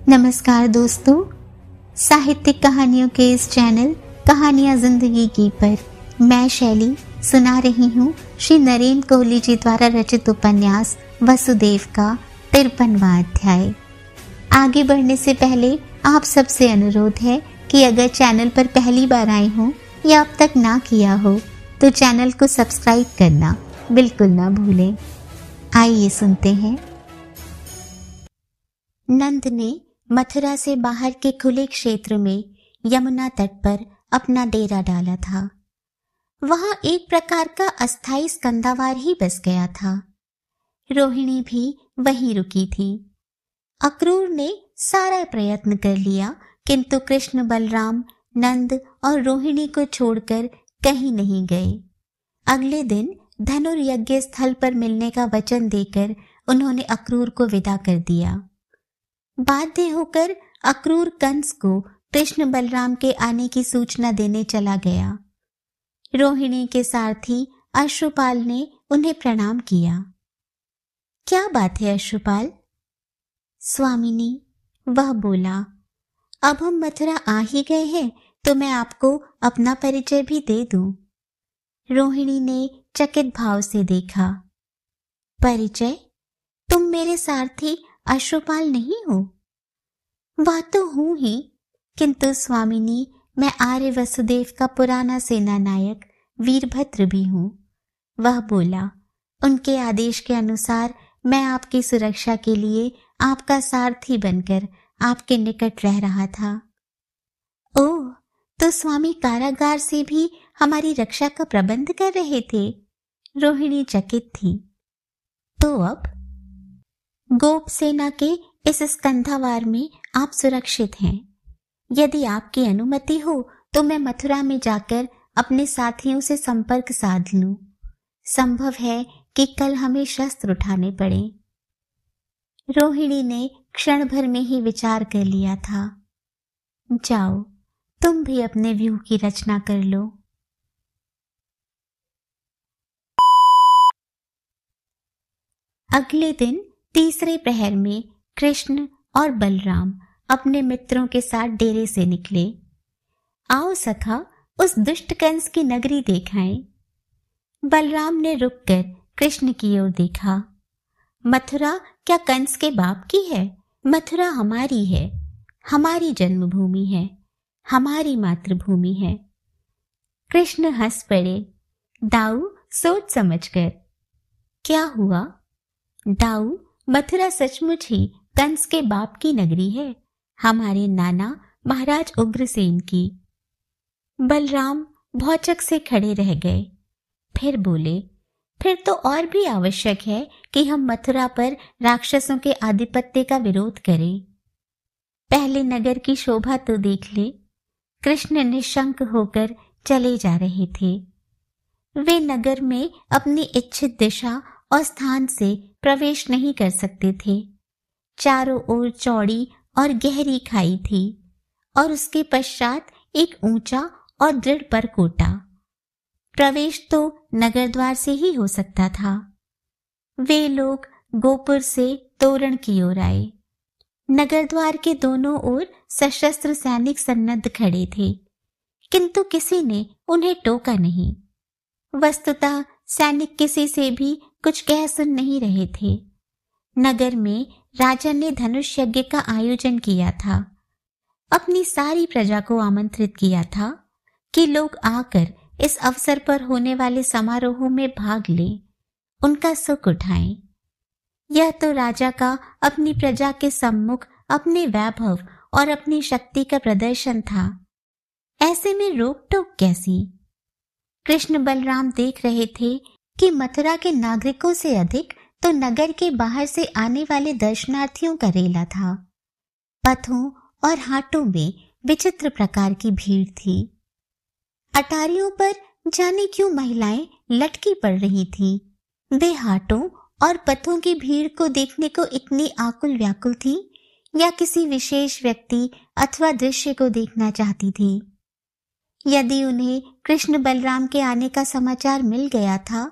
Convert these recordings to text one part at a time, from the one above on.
नमस्कार दोस्तों, साहित्यिक कहानियों के इस चैनल कहानियां जिंदगी की पर मैं शैली सुना रही हूँ श्री नरेंद्र कोहली जी द्वारा रचित उपन्यास वसुदेव का 53वां अध्याय। आगे बढ़ने से पहले आप सबसे अनुरोध है कि अगर चैनल पर पहली बार आए हो या अब तक ना किया हो तो चैनल को सब्सक्राइब करना बिल्कुल ना भूलें। आइए सुनते हैं। नंद ने मथुरा से बाहर के खुले क्षेत्र में यमुना तट पर अपना डेरा डाला था। वहां एक प्रकार का अस्थाई स्कंदावार ही बस गया था। रोहिणी भी वहीं रुकी थी। अक्रूर ने सारा प्रयत्न कर लिया, किंतु कृष्ण, बलराम, नंद और रोहिणी को छोड़कर कहीं नहीं गए। अगले दिन धनुर्यज्ञ स्थल पर मिलने का वचन देकर उन्होंने अक्रूर को विदा कर दिया। बाध्य होकर अक्रूर कंस को कृष्ण बलराम के आने की सूचना देने चला गया। रोहिणी के सारथी अश्रुपाल ने उन्हें प्रणाम किया। क्या बात है अश्रुपाल? स्वामिनी, वह बोला, अब हम मथुरा आ ही गए हैं तो मैं आपको अपना परिचय भी दे दूं। रोहिणी ने चकित भाव से देखा। परिचय? तुम मेरे सारथी अश्रुपाल नहीं हो? वह तो हूं ही, किंतु स्वामिनी मैं आर्य वसुदेव का पुराना सेना नायक वीरभद्र भी हूं। वह बोला, उनके आदेश के अनुसार मैं आपकी सुरक्षा के लिए आपका सारथी बनकर आपके निकट रह रहा था। ओह, तो स्वामी कारागार से भी हमारी रक्षा का प्रबंध कर रहे थे? रोहिणी चकित थी। तो अब गोप सेना के इस स्कंधावार में आप सुरक्षित हैं। यदि आपकी अनुमति हो तो मैं मथुरा में जाकर अपने साथियों से संपर्क साध लूं। संभव है कि कल हमें शस्त्र उठाने पड़े। रोहिणी ने क्षण भर में ही विचार कर लिया था। जाओ, तुम भी अपने व्यूह की रचना कर लो। अगले दिन तीसरे प्रहर में कृष्ण और बलराम अपने मित्रों के साथ डेरे से निकले। आओ सखा, उस दुष्ट कंस की नगरी देखाएं। बलराम ने रुककर कृष्ण की ओर देखा। मथुरा क्या कंस के बाप की है? मथुरा हमारी है, हमारी जन्मभूमि है, हमारी मातृभूमि है। कृष्ण हंस पड़े। दाऊ, सोच समझकर। क्या हुआ? दाऊ, मथुरा सचमुच ही कंस के बाप की नगरी है, हमारे नाना महाराज उग्रसेन की। बलराम भौचक से खड़े रह गए। फिर बोले, फिर तो और भी आवश्यक है कि हम मथुरा पर राक्षसों के आधिपत्य का विरोध करें। पहले नगर की शोभा तो देख ले। कृष्ण निशंक होकर चले जा रहे थे। वे नगर में अपनी इच्छित दिशा और स्थान से प्रवेश नहीं कर सकते थे। चारों ओर चौड़ी और गहरी खाई थी और उसके पश्चात एक ऊंचा और दृढ़ परकोटा। प्रवेश तो नगर द्वार से ही हो सकता था। वे लोग गोपुर से तोरण की ओर आए। नगर द्वार के दोनों ओर सशस्त्र सैनिक सन्नद्ध खड़े थे, किंतु किसी ने उन्हें टोका नहीं। वस्तुतः सैनिक किसी से भी कुछ कह सुन नहीं रहे थे। नगर में राजा ने धनुष यज्ञ का आयोजन किया था। अपनी सारी प्रजा को आमंत्रित किया था कि लोग आकर इस अवसर पर होने वाले समारोहों में भाग लें, उनका सुख उठाएं। यह तो राजा का अपनी प्रजा के सम्मुख अपने वैभव और अपनी शक्ति का प्रदर्शन था। ऐसे में रोक टोक कैसी? कृष्ण बलराम देख रहे थे कि मथुरा के नागरिकों से अधिक तो नगर के बाहर से आने वाले दर्शनार्थियों का रेला था। पथों और हाटों में विचित्र प्रकार की भीड़ थी। अटारियों पर जाने क्यों महिलाएं लटकी पड़ रही थीं। वे हाटों और पथों की भीड़ को देखने को इतनी आकुल व्याकुल थी या किसी विशेष व्यक्ति अथवा दृश्य को देखना चाहती थी। यदि उन्हें कृष्ण बलराम के आने का समाचार मिल गया था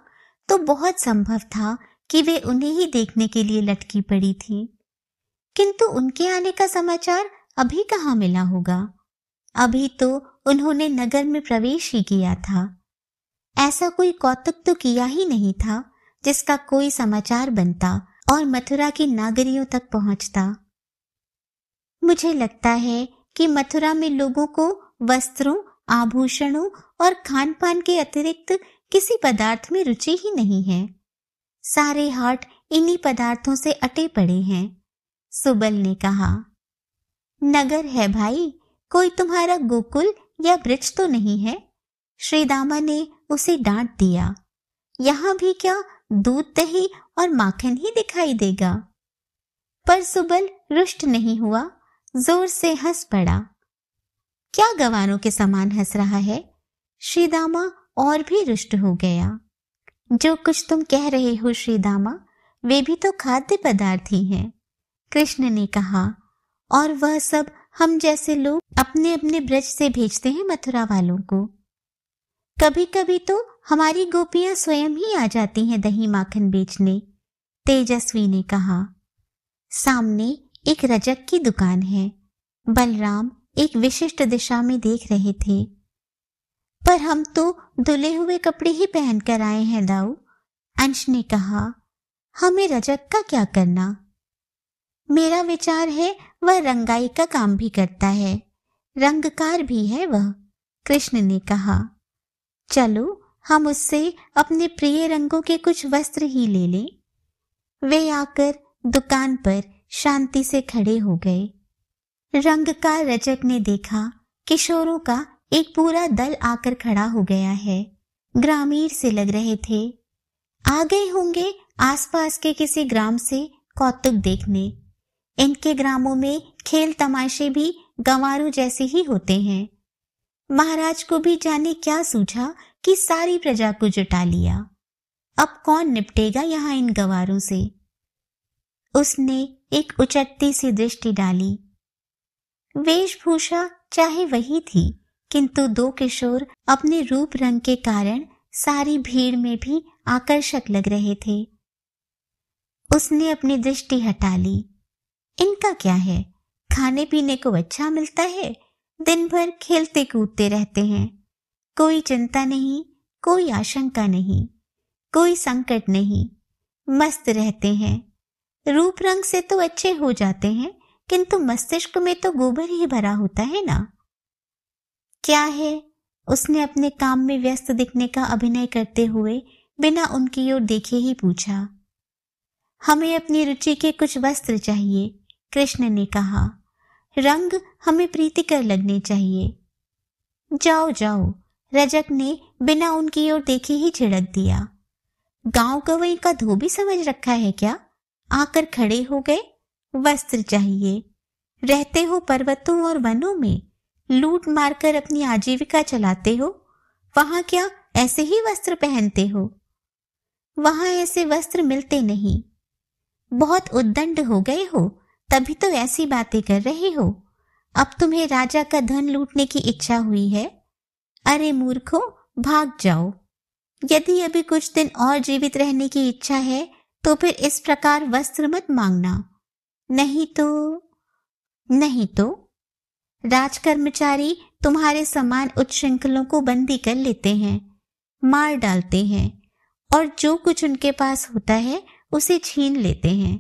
तो बहुत संभव था कि वे उन्हें ही देखने के लिए लटकी पड़ी थी। किंतु उनके आने का समाचार अभी कहाँ मिला होगा। अभी तो उन्होंने नगर में प्रवेश ही किया था। ऐसा कोई कौतुक तो किया ही नहीं था जिसका कोई समाचार बनता और मथुरा की नागरियों तक पहुंचता। मुझे लगता है कि मथुरा में लोगों को वस्त्रों, आभूषणों और खान पान के अतिरिक्त किसी पदार्थ में रुचि ही नहीं है। सारे हाट इन्हीं पदार्थों से अटे पड़े हैं। सुबल ने कहा। नगर है भाई, कोई तुम्हारा गोकुल या ब्रज तो नहीं है। श्रीदामा ने उसे डांट दिया। यहाँ भी क्या दूध, दही और माखन ही दिखाई देगा। पर सुबल रुष्ट नहीं हुआ, जोर से हंस पड़ा। क्या गंवारों के समान हंस रहा है? श्रीदामा और भी रुष्ट हो गया। जो कुछ तुम कह रहे हो श्रीदामा, वे भी तो खाद्य पदार्थ ही हैं, कृष्ण ने कहा। और वह सब हम जैसे लोग अपने अपने ब्रज से भेजते हैं मथुरा वालों को। कभी कभी तो हमारी गोपियां स्वयं ही आ जाती हैं दही माखन बेचने, तेजस्वी ने कहा। सामने एक रजक की दुकान है। बलराम एक विशिष्ट दिशा में देख रहे थे। पर हम तो धुले हुए कपड़े ही पहनकर आए हैं दाऊ, अंश ने कहा। हमें रजक का क्या करना? मेरा विचार है वह रंगाई का काम भी करता है, रंगकार भी है वह, कृष्ण ने कहा। चलो हम उससे अपने प्रिय रंगों के कुछ वस्त्र ही ले लें। वे आकर दुकान पर शांति से खड़े हो गए। रंगकार रजक ने देखा किशोरों का एक पूरा दल आकर खड़ा हो गया है। ग्रामीण से लग रहे थे। आ गए होंगे आसपास के किसी ग्राम से कौतुक देखने। इनके ग्रामों में खेल तमाशे भी गंवारों जैसे ही होते हैं। महाराज को भी जाने क्या सूझा कि सारी प्रजा को जुटा लिया। अब कौन निपटेगा यहाँ इन गंवारों से? उसने एक उचटती सी दृष्टि डाली। वेशभूषा चाहे वही थी, किंतु दो किशोर अपने रूप रंग के कारण सारी भीड़ में भी आकर्षक लग रहे थे। उसने अपनी दृष्टि हटा ली। इनका क्या है, खाने पीने को अच्छा मिलता है, दिन भर खेलते कूदते रहते हैं। कोई चिंता नहीं, कोई आशंका नहीं, कोई संकट नहीं, मस्त रहते हैं। रूप रंग से तो अच्छे हो जाते हैं, किंतु मस्तिष्क में तो गोबर ही भरा होता है ना। क्या है? उसने अपने काम में व्यस्त दिखने का अभिनय करते हुए बिना उनकी ओर देखे ही पूछा। हमें अपनी रुचि के कुछ वस्त्र चाहिए, कृष्ण ने कहा। रंग हमें प्रीतिकर लगने चाहिए। जाओ जाओ, रजक ने बिना उनकी ओर देखे ही छिड़क दिया। गांव गवई का धोबी समझ रखा है क्या? आकर खड़े हो गए। वस्त्र चाहिए। रहते हो पर्वतों और वनों में, लूट मारकर अपनी आजीविका चलाते हो। वहां क्या ऐसे ही वस्त्र पहनते हो? वहां ऐसे वस्त्र मिलते नहीं। बहुत उद्दंड हो गए हो, तभी तो ऐसी बातें कर रहे हो। अब तुम्हें राजा का धन लूटने की इच्छा हुई है? अरे मूर्खों, भाग जाओ। यदि अभी कुछ दिन और जीवित रहने की इच्छा है तो फिर इस प्रकार वस्त्र मत मांगना। नहीं तो राजकर्मचारी तुम्हारे समान उच्छृंखलों को बंदी कर लेते हैं, मार डालते हैं और जो कुछ उनके पास होता है उसे छीन लेते हैं।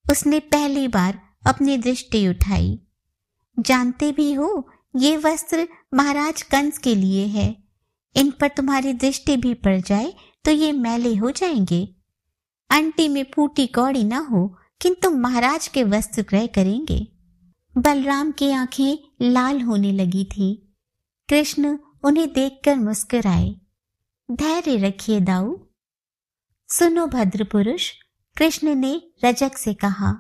उसने पहली बार अपनी दृष्टि उठाई। जानते भी हो, ये वस्त्र महाराज कंस के लिए है। इन पर तुम्हारी दृष्टि भी पड़ जाए तो ये मैले हो जाएंगे। अंटी में फूटी कौड़ी ना हो, किंतु महाराज के वस्त्र क्रय करेंगे। बलराम की आंखें लाल होने लगी थी। कृष्ण उन्हें देखकर मुस्कुराए। धैर्य रखिए दाऊ। सुनो भद्र पुरुष, कृष्ण ने रजक से कहा।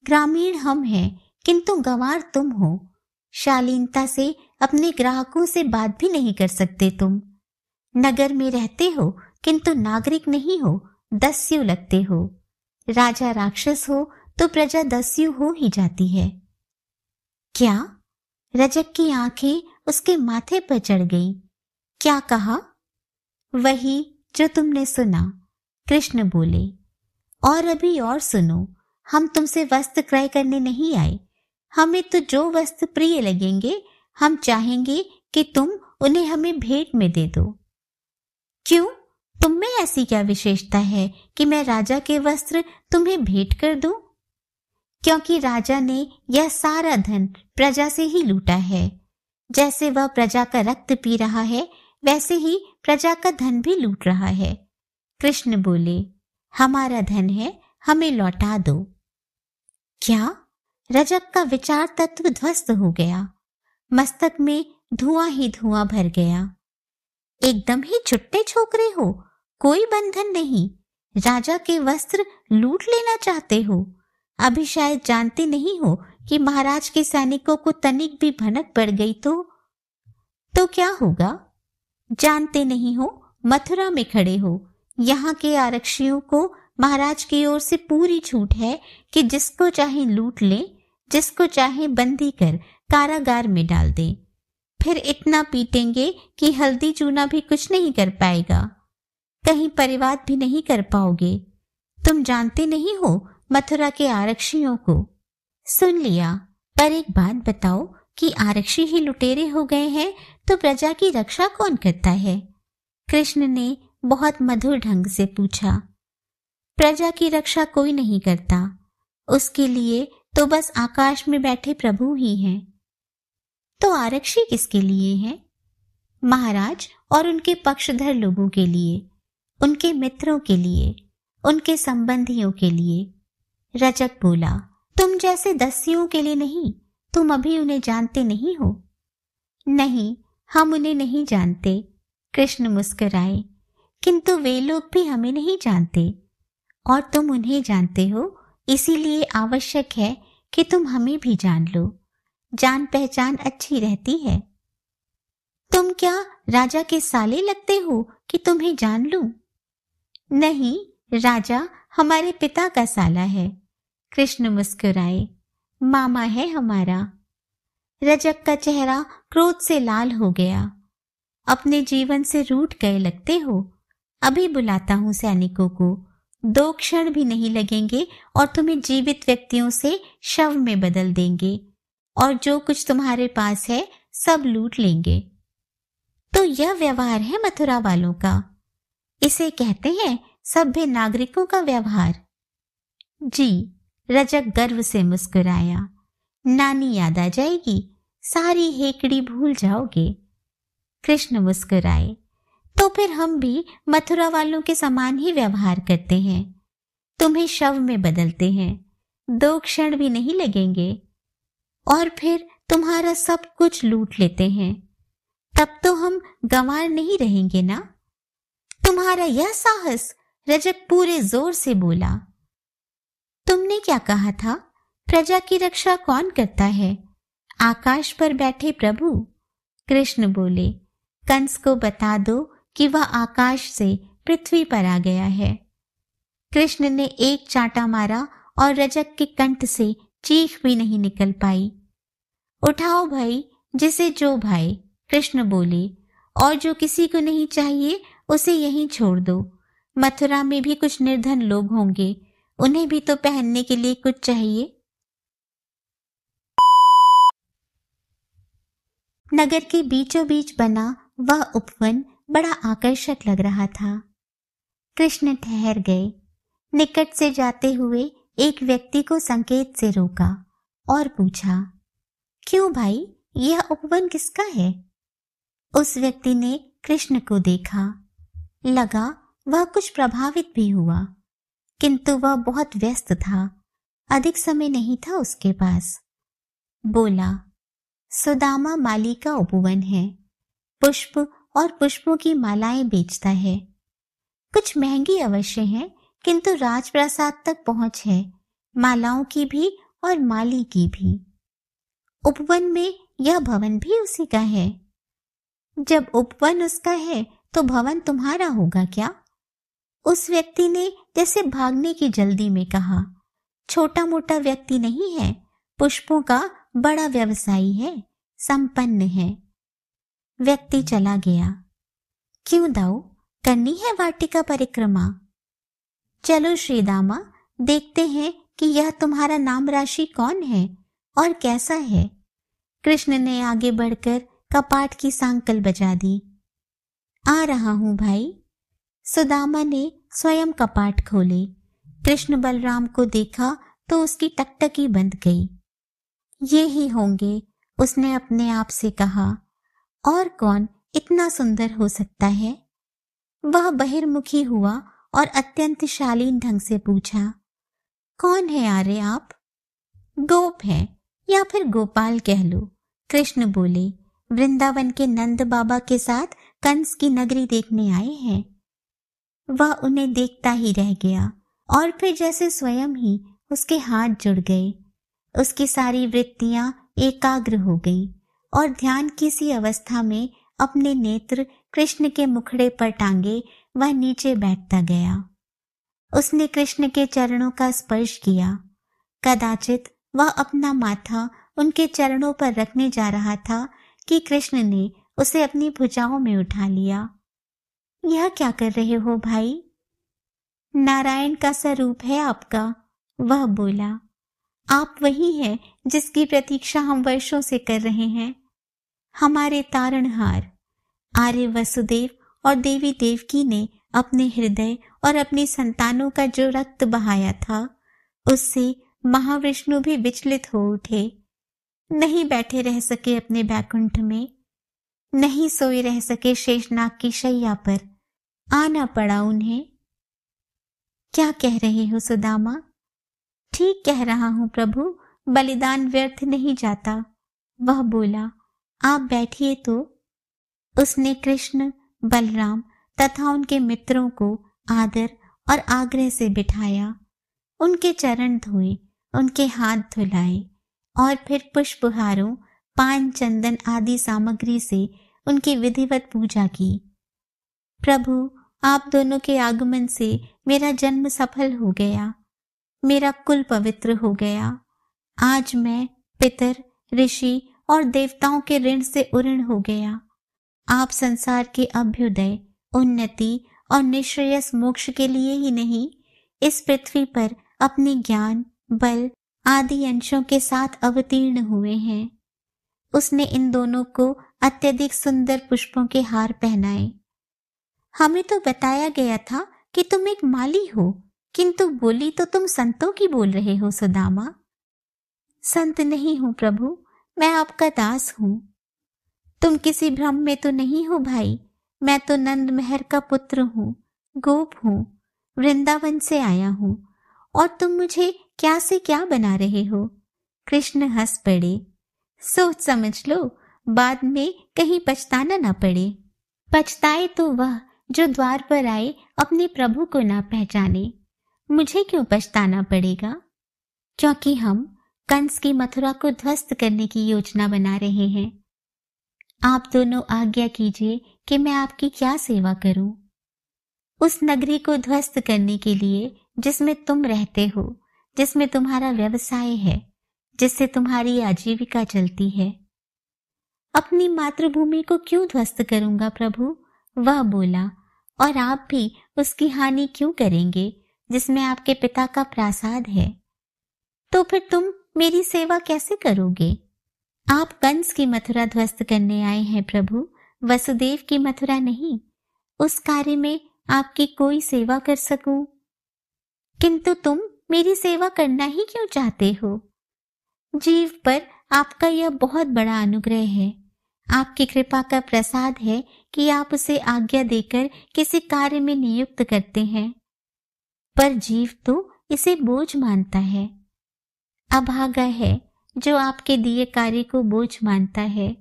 ग्रामीण हम हैं, किंतु गंवार तुम हो। शालीनता से अपने ग्राहकों से बात भी नहीं कर सकते तुम। नगर में रहते हो, किंतु नागरिक नहीं हो, दस्यु लगते हो। राजा राक्षस हो तो प्रजा दस्यु हो ही जाती है। क्या? रजक की आंखें उसके माथे पर चढ़ गईं। क्या कहा? वही जो तुमने सुना, कृष्ण बोले। और अभी और सुनो, हम तुमसे वस्त्र क्रय करने नहीं आए। हमें तो जो वस्त्र प्रिय लगेंगे हम चाहेंगे कि तुम उन्हें हमें भेंट में दे दो। क्यों, तुम में ऐसी क्या विशेषता है कि मैं राजा के वस्त्र तुम्हें भेंट कर दूं? क्योंकि राजा ने यह सारा धन प्रजा से ही लूटा है। जैसे वह प्रजा का रक्त पी रहा है वैसे ही प्रजा का धन भी लूट रहा है। कृष्ण बोले, हमारा धन है, हमें लौटा दो। क्या? रजक का विचार तत्व ध्वस्त हो गया। मस्तक में धुआं ही धुआं भर गया। एकदम ही छुट्टे छोकरे हो, कोई बंधन नहीं। राजा के वस्त्र लूट लेना चाहते हो। अभी शायद जानते नहीं हो कि महाराज के सैनिकों को तनिक भी भनक पड़ गई तो क्या होगा? जानते नहीं हो, मथुरा में खड़े हो। यहाँ के आरक्षियों को महाराज की ओर से पूरी छूट है कि जिसको चाहे लूट ले, जिसको चाहे बंदी कर कारागार में डाल दे। फिर इतना पीटेंगे कि हल्दी चूना भी कुछ नहीं कर पाएगा, कहीं परिवाद भी नहीं कर पाओगे। तुम जानते नहीं हो मथुरा के आरक्षियों को। सुन लिया, पर एक बात बताओ कि आरक्षी ही लुटेरे हो गए हैं तो प्रजा की रक्षा कौन करता है? कृष्ण ने बहुत मधुर ढंग से पूछा। प्रजा की रक्षा कोई नहीं करता, उसके लिए तो बस आकाश में बैठे प्रभु ही हैं। तो आरक्षी किसके लिए हैं? महाराज और उनके पक्षधर लोगों के लिए, उनके मित्रों के लिए, उनके संबंधियों के लिए। रजक बोला, तुम जैसे दस्युओं के लिए नहीं। तुम अभी उन्हें जानते नहीं हो। नहीं, हम उन्हें नहीं जानते। कृष्ण मुस्कुराए, किंतु वे लोग भी हमें नहीं जानते और तुम उन्हें जानते हो, इसीलिए आवश्यक है कि तुम हमें भी जान लो। जान पहचान अच्छी रहती है। तुम क्या राजा के साले लगते हो कि तुम्हें जान लूं? नहीं, राजा हमारे पिता का साला है। कृष्ण मुस्कुराए, मामा है हमारा। रजक का चेहरा क्रोध से लाल हो गया। अपने जीवन से रूठ गए लगते हो। अभी बुलाता हूं सैनिकों को, 2 क्षण भी नहीं लगेंगे और तुम्हें जीवित व्यक्तियों से शव में बदल देंगे और जो कुछ तुम्हारे पास है सब लूट लेंगे। तो यह व्यवहार है मथुरा वालों का। इसे कहते हैं सभ्य नागरिकों का व्यवहार। जी, रजक गर्व से मुस्कुराया। नानी याद आ जाएगी, सारी हेकड़ी भूल जाओगे। कृष्ण मुस्कुराए, तो फिर हम भी मथुरा वालों के समान ही व्यवहार करते हैं। तुम्हें शव में बदलते हैं, 2 क्षण भी नहीं लगेंगे और फिर तुम्हारा सब कुछ लूट लेते हैं। तब तो हम गंवार नहीं रहेंगे ना? तुम्हारा यह साहस! रजक पूरे जोर से बोला। तुमने क्या कहा था? प्रजा की रक्षा कौन करता है? आकाश पर बैठे प्रभु। कृष्ण बोले, कंस को बता दो कि वह आकाश से पृथ्वी पर आ गया है। कृष्ण ने एक चांटा मारा और रजक के कंठ से चीख भी नहीं निकल पाई। उठाओ भाई, जिसे जो भाई, कृष्ण बोले, और जो किसी को नहीं चाहिए उसे यहीं छोड़ दो। मथुरा में भी कुछ निर्धन लोग होंगे, उन्हें भी तो पहनने के लिए कुछ चाहिए। नगर के बीचों बीच बना वह उपवन बड़ा आकर्षक लग रहा था। कृष्ण ठहर गए। निकट से जाते हुए एक व्यक्ति को संकेत से रोका और पूछा, क्यों भाई, यह उपवन किसका है? उस व्यक्ति ने कृष्ण को देखा। लगा वह कुछ प्रभावित भी हुआ, किंतु वह बहुत व्यस्त था, अधिक समय नहीं था उसके पास। बोला, सुदामा माली का उपवन है, पुष्प और पुष्पों की मालाएं बेचता है। कुछ महंगी अवश्य है, किंतु राजप्रासाद तक पहुंच है, मालाओं की भी और माली की भी। उपवन में यह भवन भी उसी का है। जब उपवन उसका है तो भवन तुम्हारा होगा क्या? उस व्यक्ति ने जैसे भागने की जल्दी में कहा। छोटा मोटा व्यक्ति नहीं है, पुष्पों का बड़ा व्यवसायी है, संपन्न है। व्यक्ति चला गया। क्यों दाऊ, करनी है वाटिका परिक्रमा? चलो श्रीदामा, देखते हैं कि यह तुम्हारा नाम राशि कौन है और कैसा है। कृष्ण ने आगे बढ़कर कपाट की सांकल बजा दी। आ रहा हूं भाई। सुदामा ने स्वयं कपाट खोले। कृष्ण बलराम को देखा तो उसकी टकटकी बंद गई। ये ही होंगे, उसने अपने आप से कहा। और कौन इतना सुंदर हो सकता है? वह बहिर्मुखी हुआ और अत्यंत शालीन ढंग से पूछा, कौन है आर्य आप? गोप है, या फिर गोपाल कह लो। कृष्ण बोले, वृंदावन के नंद बाबा के साथ कंस की नगरी देखने आए हैं। वह उन्हें देखता ही रह गया और फिर जैसे स्वयं ही उसके हाथ जुड़ गए। उसकी सारी वृत्तियां एकाग्र हो गईं और ध्यान की सी अवस्था में अपने नेत्र कृष्ण के मुखड़े पर टांगे वह नीचे बैठता गया। उसने कृष्ण के चरणों का स्पर्श किया। कदाचित वह अपना माथा उनके चरणों पर रखने जा रहा था कि कृष्ण ने उसे अपनी भुजाओं में उठा लिया। यह क्या कर रहे हो भाई? नारायण का स्वरूप है आपका, वह बोला। आप वही हैं जिसकी प्रतीक्षा हम वर्षों से कर रहे हैं। हमारे तारणहार आर्य वसुदेव और देवी देवकी ने अपने हृदय और अपनी संतानों का जो रक्त बहाया था, उससे महाविष्णु भी विचलित हो उठे। नहीं बैठे रह सके अपने बैकुंठ में, नहीं सोए रह सके शेषनाग की शैया पर। आना पड़ा उन्हें। क्या कह रहे हो सुदामा? ठीक कह रहा हूं प्रभु, बलिदान व्यर्थ नहीं जाता, वह बोला। आप बैठिए तो। उसने कृष्ण, बलराम तथा उनके मित्रों को आदर और आग्रह से बिठाया। उनके चरण धोए, उनके हाथ धुलाए और फिर पुष्पहारों, पान, चंदन आदि सामग्री से उनकी विधिवत पूजा की। प्रभु, आप दोनों के आगमन से मेरा जन्म सफल हो गया, मेरा कुल पवित्र हो गया। आज मैं पितर, ऋषि और देवताओं के ऋण से उऋण हो गया। आप संसार के अभ्युदय, उन्नति और निश्रेयस मोक्ष के लिए ही नहीं, इस पृथ्वी पर अपने ज्ञान, बल आदि अंशों के साथ अवतीर्ण हुए हैं। उसने इन दोनों को अत्यधिक सुंदर पुष्पों के हार पहनाए। हमें तो बताया गया था कि तुम एक माली हो, किंतु बोली तो तुम संतों की बोल रहे हो सुदामा। संत नहीं हूं प्रभु, मैं आपका दास हूं। तुम किसी भ्रम में तो नहीं हो भाई, मैं तो नंद मेहर का पुत्र हूं, गोप हूं, वृंदावन से आया हूं, और तुम मुझे क्या से क्या बना रहे हो? कृष्ण हंस पड़े। सोच समझ लो, बाद में कहीं पछताना ना पड़े। पछताए तो वह जो द्वार पर आए अपने प्रभु को ना पहचाने। मुझे क्यों पछताना पड़ेगा? क्योंकि हम कंस की मथुरा को ध्वस्त करने की योजना बना रहे हैं। आप दोनों आज्ञा कीजिए कि मैं आपकी क्या सेवा करूं। उस नगरी को ध्वस्त करने के लिए जिसमें तुम रहते हो, जिसमें तुम्हारा व्यवसाय है, जिससे तुम्हारी आजीविका चलती है। अपनी मातृभूमि को क्यों ध्वस्त करूंगा प्रभु, वह बोला। और आप भी उसकी हानि क्यों करेंगे जिसमें आपके पिता का प्रासाद है? तो फिर तुम मेरी सेवा कैसे करोगे? आप कंस की मथुरा ध्वस्त करने आए हैं प्रभु, वसुदेव की मथुरा नहीं। उस कार्य में आपकी कोई सेवा कर सकूं। किंतु तुम मेरी सेवा करना ही क्यों चाहते हो? जीव पर आपका यह बहुत बड़ा अनुग्रह है। आपकी कृपा का प्रसाद है कि आप उसे आज्ञा देकर किसी कार्य में नियुक्त करते हैं, पर जीव तो इसे बोझ मानता है। अभागा है जो आपके दिए कार्य को बोझ मानता है।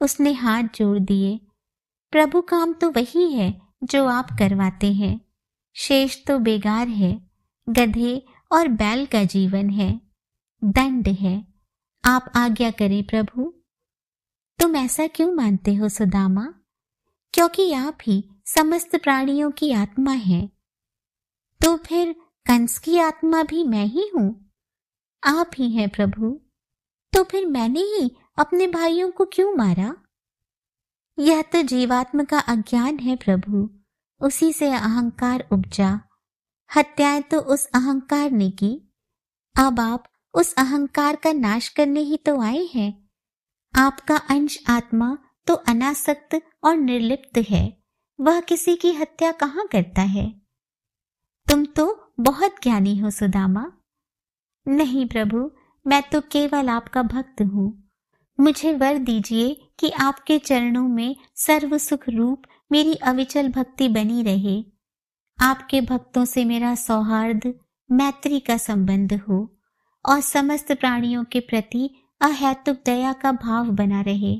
उसने हाथ जोड़ दिए। प्रभु, काम तो वही है जो आप करवाते हैं, शेष तो बेगार है, गधे और बैल का जीवन है, दंड है। आप आज्ञा करें प्रभु। तुम ऐसा क्यों मानते हो सुदामा? क्योंकि आप ही समस्त प्राणियों की आत्मा है। तो फिर कंस की आत्मा भी मैं ही हूं। आप ही हैं प्रभु। तो फिर मैंने ही अपने भाइयों को क्यों मारा? यह तो जीवात्मा का अज्ञान है प्रभु, उसी से अहंकार उपजा। हत्याएं तो उस अहंकार ने की। अब आप उस अहंकार का नाश करने ही तो आए हैं। आपका अंश आत्मा तो अनासक्त और निर्लिप्त है, वह किसी की हत्या कहाँ करता है। तुम तो बहुत ज्ञानी हो सुदामा। नहीं प्रभु, मैं तो केवल आपका भक्त हूँ। मुझे वर दीजिए कि आपके चरणों में सर्व सुख रूप मेरी अविचल भक्ति बनी रहे। आपके भक्तों से मेरा सौहार्द, मैत्री का संबंध हो और समस्त प्राणियों के प्रति अहैतुक दया का भाव बना रहे।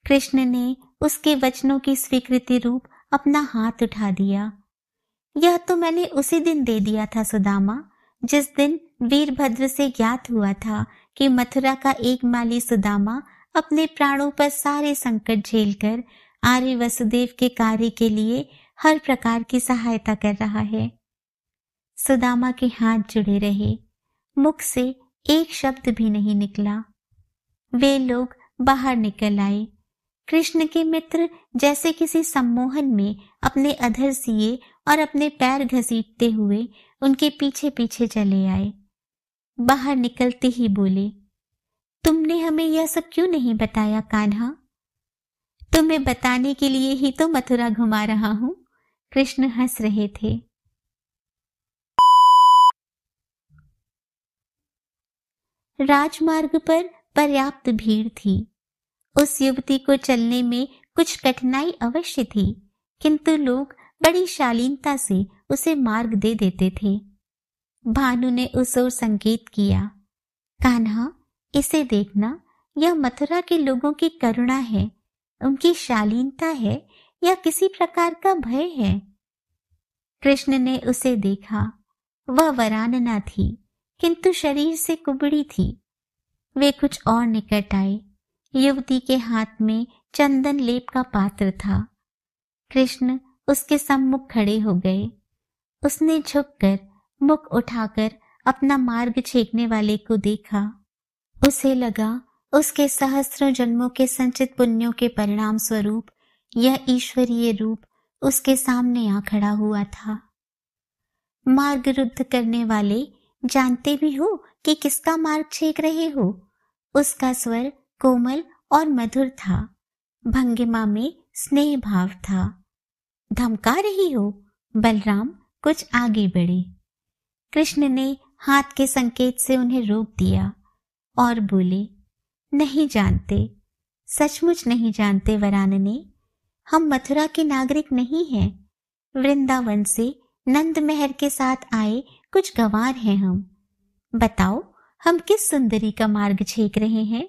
कृष्ण ने उसके वचनों की स्वीकृति रूप अपना हाथ उठा दिया। यह तो मैंने उसी दिन दे दिया था सुदामा, जिस दिन वीरभद्र से ज्ञात हुआ था कि मथुरा का एक माली सुदामा अपने प्राणों पर सारे संकट झेलकर आर्य वसुदेव के कार्य के लिए हर प्रकार की सहायता कर रहा है। सुदामा के हाथ जुड़े रहे, मुख से एक शब्द भी नहीं निकला। वे लोग बाहर निकल आए। कृष्ण के मित्र जैसे किसी सम्मोहन में अपने अधर सिए और अपने पैर घसीटते हुए उनके पीछे पीछे चले आए। बाहर निकलते ही बोले, तुमने हमें यह सब क्यों नहीं बताया कान्हा? तुम्हें बताने के लिए ही तो मथुरा घुमा रहा हूं। कृष्ण हंस रहे थे। राजमार्ग पर पर्याप्त भीड़ थी। उस युवती को चलने में कुछ कठिनाई अवश्य थी, किंतु लोग बड़ी शालीनता से उसे मार्ग दे देते थे। भानु ने उस ओर संकेत किया, कान्हा, इसे देखना, यह मथुरा के लोगों की करुणा है, उनकी शालीनता है या किसी प्रकार का भय है। कृष्ण ने उसे देखा। वह वरानना थी, किंतु शरीर से कुबड़ी थी। वे कुछ और निकट आए। युवती के हाथ में चंदन लेप का पात्र था। कृष्ण उसके सम्मुख खड़े हो गए। उसने झुककर, मुख उठाकर अपना मार्ग छेकने वाले को देखा। उसे लगा उसके सहस्रों जन्मों के संचित पुण्यों के परिणाम स्वरूप यह ईश्वरीय रूप उसके सामने आ खड़ा हुआ था। मार्ग रुद्ध करने वाले, जानते भी हो कि किसका मार्ग छेक रहे हो? उसका स्वर कोमल और मधुर था, भंगिमा में स्नेह भाव था। धमका रही हो? बलराम कुछ आगे बढ़े। कृष्ण ने हाथ के संकेत से उन्हें रोक दिया और बोले, नहीं जानते, सचमुच नहीं जानते वरानने। हम मथुरा के नागरिक नहीं हैं। वृंदावन से नंद महर के साथ आए कुछ गंवार हैं हम। बताओ, हम किस सुंदरी का मार्ग छेक रहे हैं?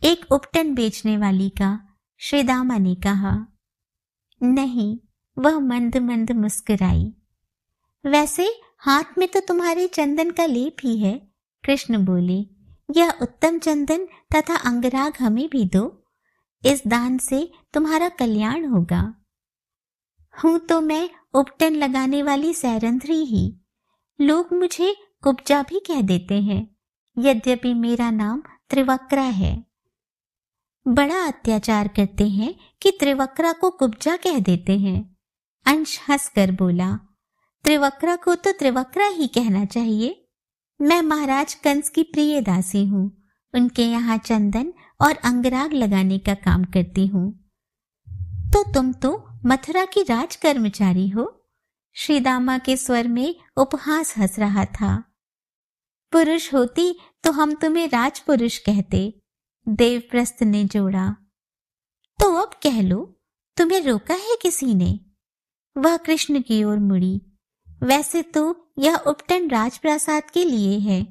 एक उपटन बेचने वाली का, श्रीदामा ने कहा। नहीं, वह मंद मंद मुस्कुराई। वैसे हाथ में तो तुम्हारे चंदन का लेप ही है। कृष्ण बोले, यह उत्तम चंदन तथा अंगराग हमें भी दो। इस दान से तुम्हारा कल्याण होगा। हूं तो मैं उपटन लगाने वाली सैरंध्री ही। लोग मुझे कुब्जा भी कह देते हैं, यद्यपि मेरा नाम त्रिवक्रा है। बड़ा अत्याचार करते हैं कि त्रिवक्रा को कुब्जा कह देते हैं। अंश हंसकर बोला, त्रिवक्रा को तो त्रिवक्रा ही कहना चाहिए। मैं महाराज कंस की प्रिय दासी हूँ। उनके यहाँ चंदन और अंगराग लगाने का काम करती हूँ। तो तुम तो मथुरा की राज कर्मचारी हो। श्रीदामा के स्वर में उपहास हंस रहा था। पुरुष होती तो हम तुम्हें राजपुरुष कहते, देवप्रस्थ ने जोड़ा। तो अब कह लो, तुम्हें रोका है किसी ने? वह कृष्ण की ओर मुड़ी। वैसे तो यह उपटन राजप्रासाद के लिए है,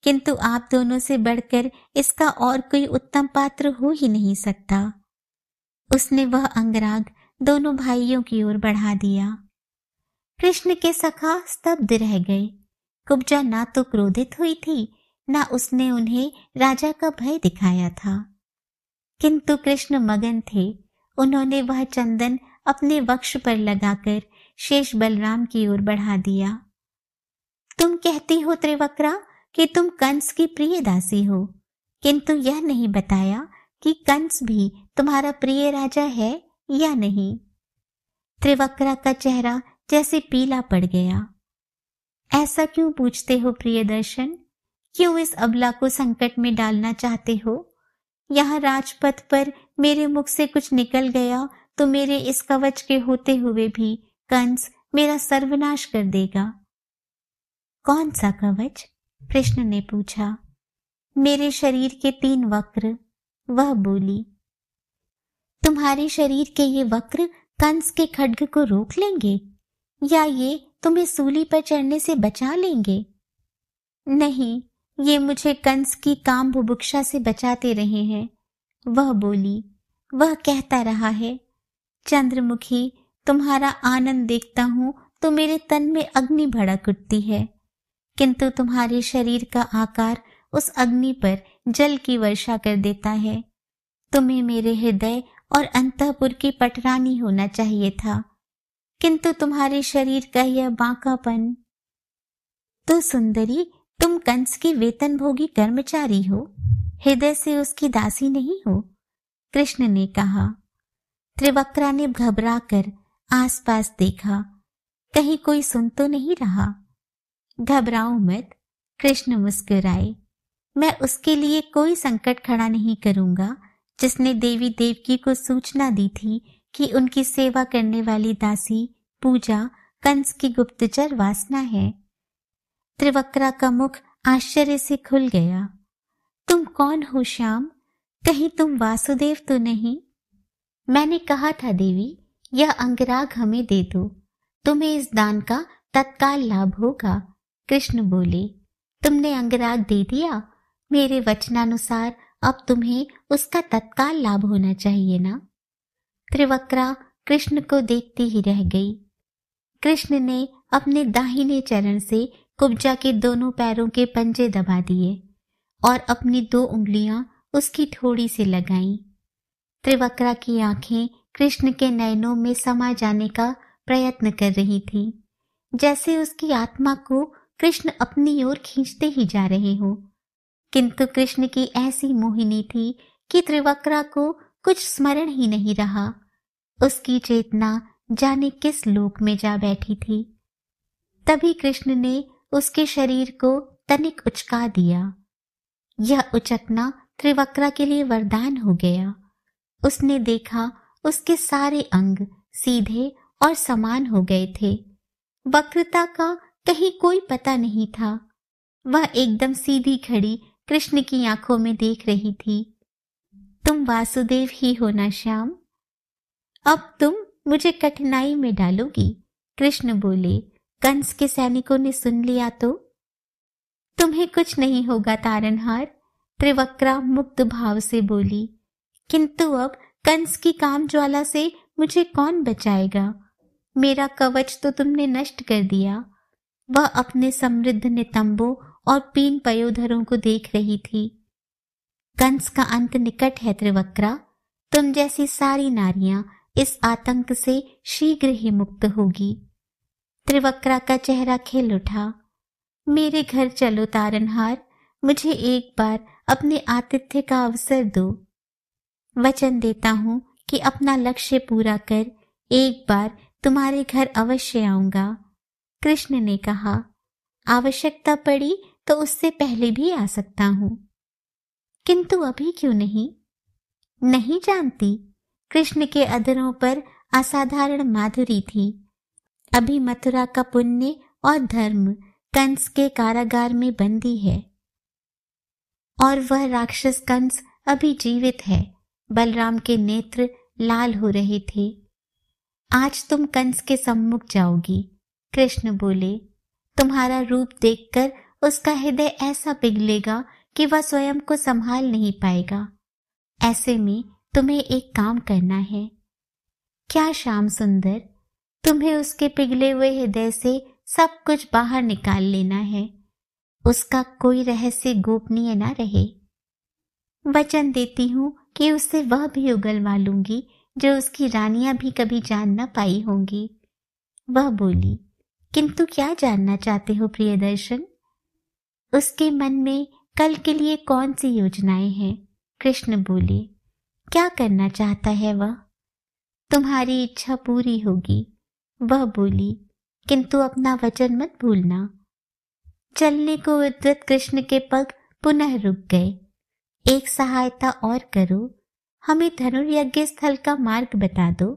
किंतु आप दोनों से बढ़कर इसका और कोई उत्तम पात्र हो ही नहीं सकता। उसने वह अंगराग दोनों भाइयों की ओर बढ़ा दिया। कृष्ण के सखा स्तब्ध रह गए। कुब्जा ना तो क्रोधित हुई थी, ना उसने उन्हें राजा का भय दिखाया था, किंतु कृष्ण मगन थे। उन्होंने वह चंदन अपने वक्ष पर लगाकर शेष बलराम की ओर बढ़ा दिया। तुम कहती हो त्रिवक्रा कि तुम कंस की प्रिय दासी हो, किंतु यह नहीं बताया कि कंस भी तुम्हारा प्रिय राजा है या नहीं। त्रिवक्रा का चेहरा जैसे पीला पड़ गया। ऐसा क्यों पूछते हो प्रियदर्शन? क्यों इस अबला को संकट में डालना चाहते हो? यहाँ राजपथ पर मेरे मुख से कुछ निकल गया तो मेरे इस कवच के होते हुए भी कंस मेरा सर्वनाश कर देगा। कौन सा कवच? कृष्ण ने पूछा। मेरे शरीर के 3 वक्र, वह बोली। तुम्हारे शरीर के ये वक्र कंस के खड्ग को रोक लेंगे या ये तुम्हें सूली पर चढ़ने से बचा लेंगे? नहीं, ये मुझे कंस की काम बुभुक्षा से बचाते रहे हैं, वह बोली। वह कहता रहा है, चंद्रमुखी, तुम्हारा आनंद देखता हूं तो मेरे तन में अग्नि भड़क उठती है, किंतु तुम्हारे शरीर का आकार उस अग्नि पर जल की वर्षा कर देता है। तुम्हें मेरे हृदय और अंतःपुर की पटरानी होना चाहिए था, किंतु तुम्हारे शरीर का यह बांकापन। तो सुंदरी, तुम कंस की वेतनभोगी कर्मचारी हो, हृदय से उसकी दासी नहीं हो, कृष्ण ने कहा। त्रिवक्रा ने घबराकर आसपास देखा, कहीं कोई सुन तो नहीं रहा। घबराओ मत, कृष्ण मुस्कुराए। मैं उसके लिए कोई संकट खड़ा नहीं करूंगा जिसने देवी देवकी को सूचना दी थी कि उनकी सेवा करने वाली दासी पूजा कंस की गुप्तचर वासना है। त्रिवक्रा का मुख आश्चर्य से खुल गया। तुम कौन हो श्याम? कहीं तुम वासुदेव तो नहीं? मैंने कहा था देवी, यह अंगराग हमें दे दो, तुम्हें इस दान का तत्काल लाभ होगा, कृष्ण बोले। तुमने अंगराग दे दिया, मेरे वचनानुसार अब तुम्हें उसका तत्काल लाभ होना चाहिए ना। त्रिवक्रा कृष्ण को देखती ही रह गई। कृष्ण ने अपने दाहिने चरण से कुब्जा के दोनों पैरों के पंजे दबा दिए और अपनी 2 उंगलियां उसकी ठोड़ी से लगाईं। त्रिवक्रा की आंखें कृष्ण के नयनों में समा जाने का प्रयत्न कर रही थीं, जैसे उसकी आत्मा को कृष्ण अपनी ओर खींचते ही जा रहे हो। किंतु कृष्ण की ऐसी मोहिनी थी कि त्रिवक्रा को कुछ स्मरण ही नहीं रहा। उसकी चेतना जाने किस लोक में जा बैठी थी। तभी कृष्ण ने उसके शरीर को तनिक उचका दिया। यह उचकना त्रिवक्रा के लिए वरदान हो गया। उसने देखा उसके सारे अंग सीधे और समान हो गए थे। वक्रता का कहीं कोई पता नहीं था। वह एकदम सीधी खड़ी कृष्ण की आंखों में देख रही थी। तुम वासुदेव ही हो ना श्याम? अब तुम मुझे कठिनाई में डालोगी, कृष्ण बोले। कंस के सैनिकों ने सुन लिया तो? तुम्हें कुछ नहीं होगा तारनहार, त्रिवक्रा मुक्त भाव से बोली। किंतु अब कंस की काम ज्वाला से मुझे कौन बचाएगा? मेरा कवच तो तुमने नष्ट कर दिया। वह अपने समृद्ध नितंबों और पीन पयोधरों को देख रही थी। कंस का अंत निकट है त्रिवक्रा। तुम जैसी सारी नारियां इस आतंक से शीघ्र ही मुक्त होगी। त्रिवक्रा का चेहरा खिल उठा। मेरे घर चलो तारनहार, मुझे एक बार अपने आतिथ्य का अवसर दो। वचन देता हूं कि अपना लक्ष्य पूरा कर एक बार तुम्हारे घर अवश्य आऊंगा, कृष्ण ने कहा। आवश्यकता पड़ी तो उससे पहले भी आ सकता हूं, किंतु अभी क्यों नहीं? नहीं जानती? कृष्ण के अधरों पर असाधारण माधुरी थी। अभी मथुरा का पुण्य और धर्म कंस के कारागार में बंदी है और वह राक्षस कंस अभी जीवित है। बलराम के नेत्र लाल हो रहे थे। आज तुम कंस के सम्मुख जाओगी, कृष्ण बोले। तुम्हारा रूप देखकर उसका हृदय ऐसा पिघलेगा कि वह स्वयं को संभाल नहीं पाएगा। ऐसे में तुम्हें एक काम करना है। क्या श्याम सुंदर, तुम्हें उसके पिघले हुए हृदय से सब कुछ बाहर निकाल लेना है। उसका कोई रहस्य गोपनीय न रहे। वचन देती हूं कि उससे वह भी उगलवा लूंगी जो उसकी रानियां भी कभी जान न पाई होंगी, वह बोली। किंतु क्या जानना चाहते हो प्रियदर्शन? उसके मन में कल के लिए कौन सी योजनाएं हैं, कृष्ण बोले। क्या करना चाहता है वह? तुम्हारी इच्छा पूरी होगी, वह बोली, किंतु अपना वचन मत भूलना, चलने को उद्यत कृष्ण के पग पुनः रुक गए। एक सहायता और करो, हमें धनुर्यज्ञ स्थल का मार्ग बता दो।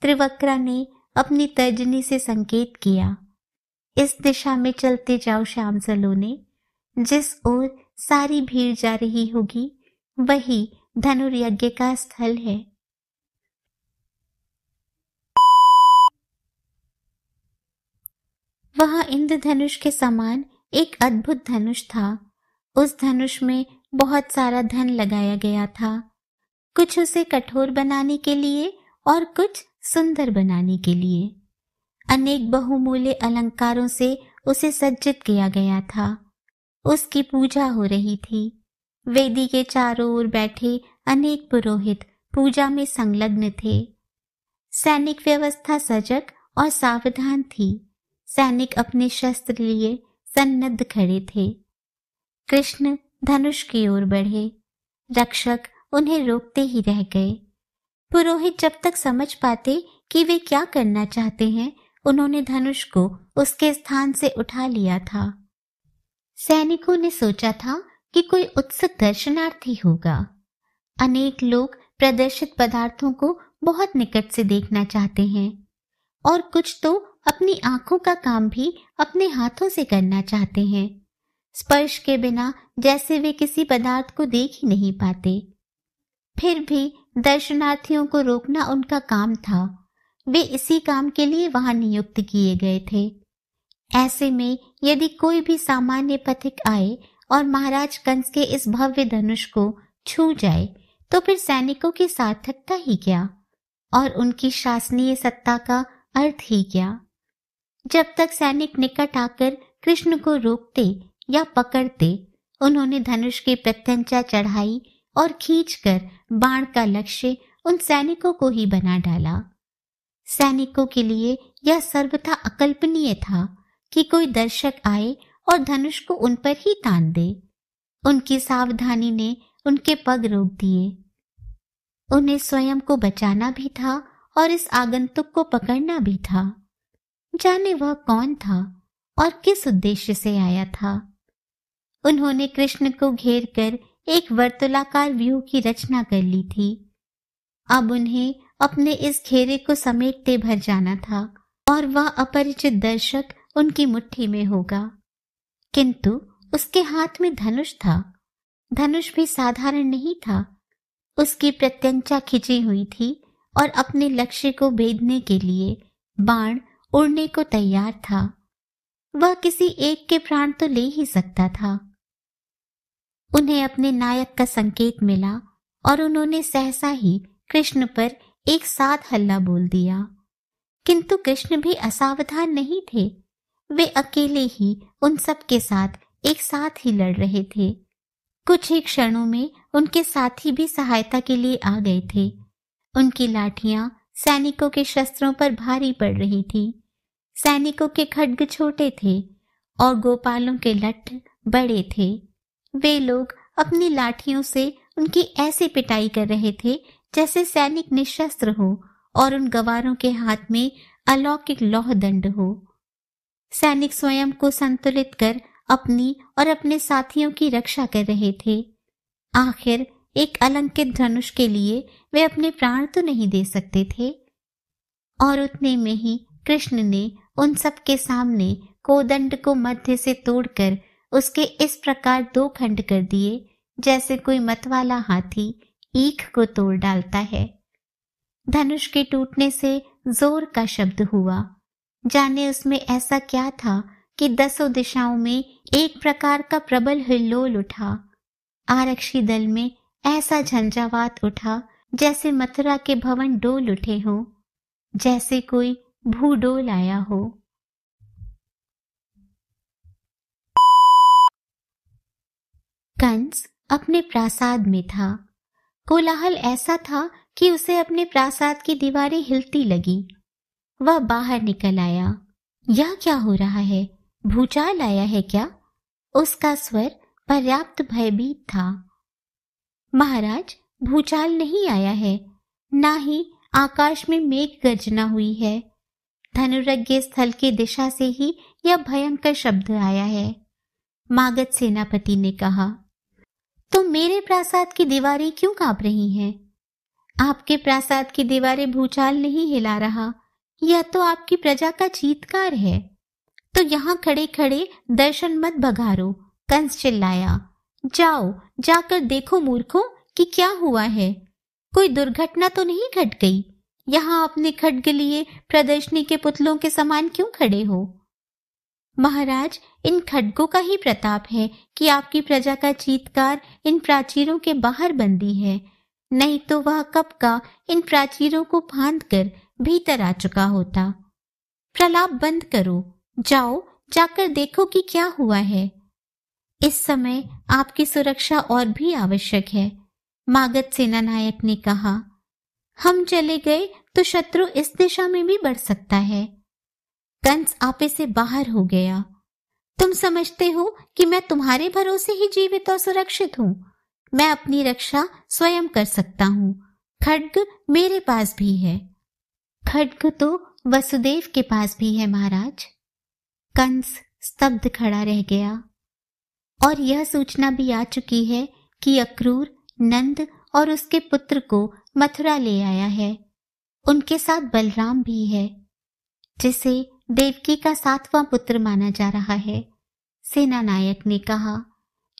त्रिवक्रा ने अपनी तर्जनी से संकेत किया। इस दिशा में चलते जाओ श्याम सलोने, जिस ओर सारी भीड़ जा रही होगी वही धनुर्यज्ञ का स्थल है। वहां इंद्रधनुष के समान एक अद्भुत धनुष था। उस धनुष में बहुत सारा धन लगाया गया था, कुछ उसे कठोर बनाने के लिए और कुछ सुंदर बनाने के लिए। अनेक बहुमूल्य अलंकारों से उसे सज्जित किया गया था। उसकी पूजा हो रही थी। वेदी के चारों ओर बैठे अनेक पुरोहित पूजा में संलग्न थे। सैनिक व्यवस्था सजग और सावधान थी। सैनिक अपने शस्त्र लिए सन्नद्ध खड़े थे। कृष्ण धनुष की ओर बढ़े। रक्षक उन्हें रोकते ही रह गए। पुरोहित जब तक समझ पाते कि वे क्या करना चाहते हैं, उन्होंने धनुष को उसके स्थान से उठा लिया था। सैनिकों ने सोचा था कि कोई उत्सुक दर्शनार्थी होगा। अनेक लोग प्रदर्शित पदार्थों को बहुत निकट से देखना चाहते हैं और कुछ तो अपनी आंखों का काम भी अपने हाथों से करना चाहते हैं, स्पर्श के बिना, जैसे वे किसी पदार्थ को देख ही नहीं पाते। फिर भी दर्शनार्थियों को रोकना उनका काम था। वे इसी काम के लिए वहां नियुक्त किए गए थे। ऐसे में यदि कोई भी सामान्य पथिक आए और महाराज कंस के इस भव्य धनुष को छू जाए तो फिर सैनिकों की सार्थकता ही क्या और उनकी शासनीय सत्ता का अर्थ ही क्या। जब तक सैनिक निकट आकर कृष्ण को रोकते या पकड़ते, उन्होंने धनुष की प्रत्यंचा चढ़ाई और खींचकर बाण का लक्ष्य उन सैनिकों को ही बना डाला। सैनिकों के लिए यह सर्वथा अकल्पनीय था कि कोई दर्शक आए और धनुष को उन पर ही तान दे। उनकी सावधानी ने उनके पग रोक दिए। उन्हें स्वयं को बचाना भी था और इस आगंतुक को पकड़ना भी था। जाने वह कौन था और किस उद्देश्य से आया था। उन्होंने कृष्ण को घेर कर एक वर्तुलाकार व्यूह की रचना कर ली थी। अब उन्हें अपने इस घेरे को समेटते भर जाना था और वह अपरिचित दर्शक उनकी मुट्ठी में होगा। किंतु उसके हाथ में धनुष था। धनुष भी साधारण नहीं था। उसकी प्रत्यंचा खिंची हुई थी और अपने लक्ष्य को भेदने के लिए बाण उड़ने को तैयार था। वह किसी एक के प्राण तो ले ही सकता था। उन्हें अपने नायक का संकेत मिला और उन्होंने सहसा ही कृष्ण पर एक साथ हल्ला बोल दिया। किंतु कृष्ण भी असावधान नहीं थे। वे अकेले ही उन सब के साथ एक साथ ही लड़ रहे थे। कुछ ही क्षणों में उनके साथी भी सहायता के लिए आ गए थे। उनकी लाठियां सैनिकों के शस्त्रों पर भारी पड़ रही थी। सैनिकों के खड्ग छोटे थे और गोपालों के लट्ठ बड़े थे। वे लोग अपनी लाठियों से उनकी ऐसी पिटाई कर रहे थे जैसे सैनिक निशस्त्र हो और उन गवारों के हाथ में अलौकिक लौह दंड हो। सैनिक स्वयं को संतुलित कर अपनी और अपने साथियों की रक्षा कर रहे थे। आखिर एक अलंकित धनुष के लिए वे अपने प्राण तो नहीं दे सकते थे। और उतने में ही कृष्ण ने उन सब के सामने कोदंड को मध्य से तोड़कर उसके इस प्रकार दो खंड कर दिए जैसे कोई मतवाला हाथी ईख को तोड़ डालता है। धनुष के टूटने से जोर का शब्द हुआ। जाने उसमें ऐसा क्या था कि दसों दिशाओं में एक प्रकार का प्रबल हिल्लोल उठा। आरक्षी दल में ऐसा झंझावात उठा जैसे मथुरा के भवन डोल उठे हों, जैसे कोई भूडोल आया हो। कंस अपने प्रासाद में था। कोलाहल ऐसा था कि उसे अपने प्रासाद की दीवारें हिलती लगी। वह बाहर निकल आया। यह क्या हो रहा है? भूचाल आया है क्या? उसका स्वर पर्याप्त भयभीत था। महाराज, भूचाल नहीं आया है, ना ही आकाश में मेघ गर्जना हुई है। धनुर्यज्ञ स्थल की दिशा से ही यह भयंकर शब्द आया है। मागध सेनापति ने कहा, तो मेरे प्रासाद की दीवारें क्यों कांप रही हैं? आपके प्रासाद की दीवारें भूचाल नहीं हिला रहा, यह तो आपकी प्रजा का चीत्कार है। तो यहाँ खड़े खड़े दर्शन मत भगारो, कंस चिल्लाया। जाओ, जाकर देखो मूर्खों कि क्या हुआ है। कोई दुर्घटना तो नहीं घट गई? यहाँ अपने खड्ग लिए प्रदर्शनी के पुतलों के समान क्यों खड़े हो? महाराज, इन खड्गों का ही प्रताप है कि आपकी प्रजा का चीत्कार इन प्राचीरों के बाहर बंदी है, नहीं तो वह कब का इन प्राचीरों को फांद कर भीतर आ चुका होता। प्रलाप बंद करो, जाओ, जाकर देखो कि क्या हुआ है। इस समय आपकी सुरक्षा और भी आवश्यक है, मागध सेनानायक ने कहा। हम चले गए तो शत्रु इस दिशा में भी बढ़ सकता है। कंस आपे से बाहर हो गया। तुम समझते हो कि मैं तुम्हारे भरोसे ही जीवित और सुरक्षित हूँ? मैं अपनी रक्षा स्वयं कर सकता हूँ। खड्ग मेरे पास भी है। खड्ग तो वसुदेव के पास भी है महाराज। कंस स्तब्ध खड़ा रह गया। और यह सूचना भी आ चुकी है कि अक्रूर नंद और उसके पुत्र को मथुरा ले आया है। उनके साथ बलराम भी है, जिसे देवकी का 7वां पुत्र माना जा रहा है। सेनानायक ने कहा,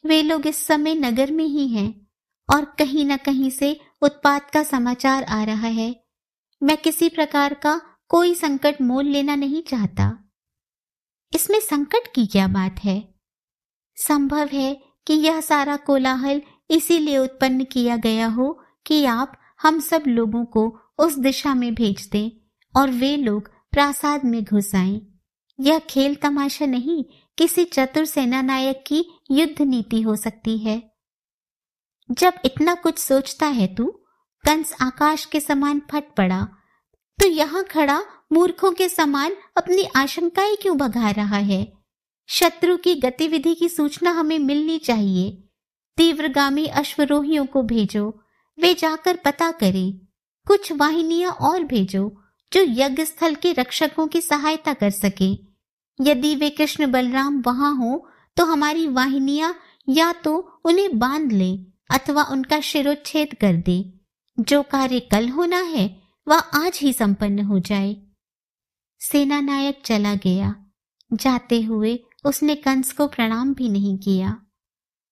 वे लोग इस समय नगर में ही हैं और कहीं न कहीं से उत्पात का समाचार आ रहा है। मैं किसी प्रकार का कोई संकट मोल लेना नहीं चाहता। इसमें संकट की क्या बात है? संभव है कि यह सारा कोलाहल इसीलिए उत्पन्न किया गया हो कि आप हम सब लोगों को उस दिशा में भेज दें और वे लोग प्रासाद में घुस आएं। यह खेल तमाशा नहीं, किसी चतुर सेनानायक की युद्ध नीति हो सकती है। जब इतना कुछ सोचता है तू, कंस आकाश के समान फट पड़ा, तो यहाँ खड़ा मूर्खों के समान अपनी आशंकाएं क्यों भगा रहा है? शत्रु की गतिविधि की सूचना हमें मिलनी चाहिए। तीव्रगामी अश्वरोहियों को भेजो, वे जाकर पता करें। कुछ वाहिनियां और भेजो जो यज्ञ स्थल के रक्षकों की सहायता कर सके। यदि वे कृष्ण बलराम वहां हो तो हमारी वाहिनियां या तो उन्हें बांध ले अथवा उनका शिरोच्छेद कर दे। जो कार्य कल होना है वह आज ही संपन्न हो जाए। सेनानायक चला गया। जाते हुए उसने कंस को प्रणाम भी नहीं किया।